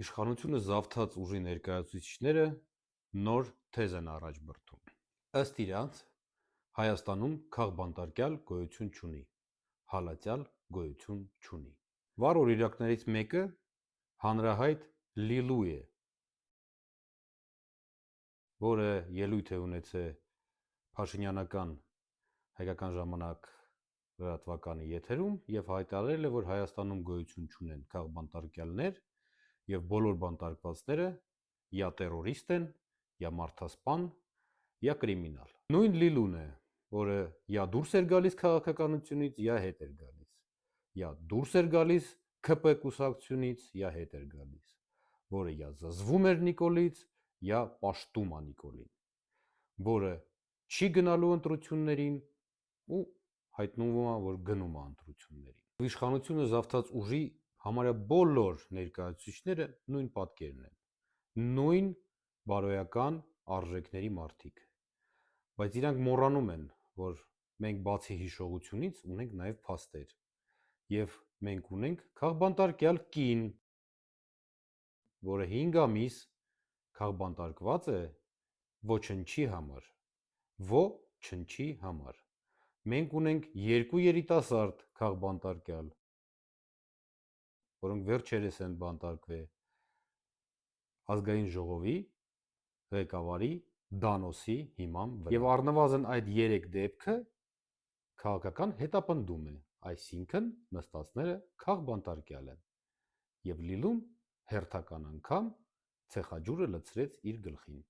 Իշխանությունը զավթած ուժի ներկայացուցիչները նոր թեզ են առաջ բրդում։ Ըստ իրանց, Հայաստանում քաղբանտարկյալ գոյություն չունի, հալածյալ գոյություն չունի։ Վառ օրինակներից մեկը հանրահայտ Լիլու է, որը ելույթ է ունեցել Փաշինյանական հայկական ժամանակ լրատվականի եթերում եւ հայտարարել է, որ Հայաստանում գոյություն չունեն քաղբանտարկյալներ եւ բոլոր բանտարկվածները या տերորիստ են, या մարդասպան, या կրիմինալ։ Նույն Լիլուն է, որը या դուրս էր գալիս քաղաքականությունից, या հետ էր գալիս, या դուրս էր գալիս ՔՊ կուսակցությունից, या հետ էր գալիս, որը या զզվում էր Նիկոլից, या պաշտում է Նիկոլին, որը չի գնալու ընտրություններին ու հայտնվում է, որ գնում է ընտրություններին։ Իշխանությունը զավթած ուժի համարյա բոլոր ներկայացուցիչները նույն պատկերն են, նույն բարոյական արժեքների մարդիկ, բայց իրանք մոռանում են, որ մենք բացի հիշողությունից ունենք նաև փաստեր, եւ մենք ունենք քաղբանտարկյալ կին, որը 5 ամիս քաղբանտարկված է ոչնչի համար, ոչնչի համար։ Մենք ունենք 2 երիտասարդ քաղբանտարկյալ, որոնք վերջերս են բանտարկվել ազգային ժողովի ղեկավարի դանոսի հիման վրա։ Եվ առնվազն այդ 3 դեպքը քաղաքական հետապնդում է, այսինքն նստածները քաղբանտարկյալ են։ Եվ Լիլուն հերթական անգամ ցեխաջուրը լցրեց իր գլխին։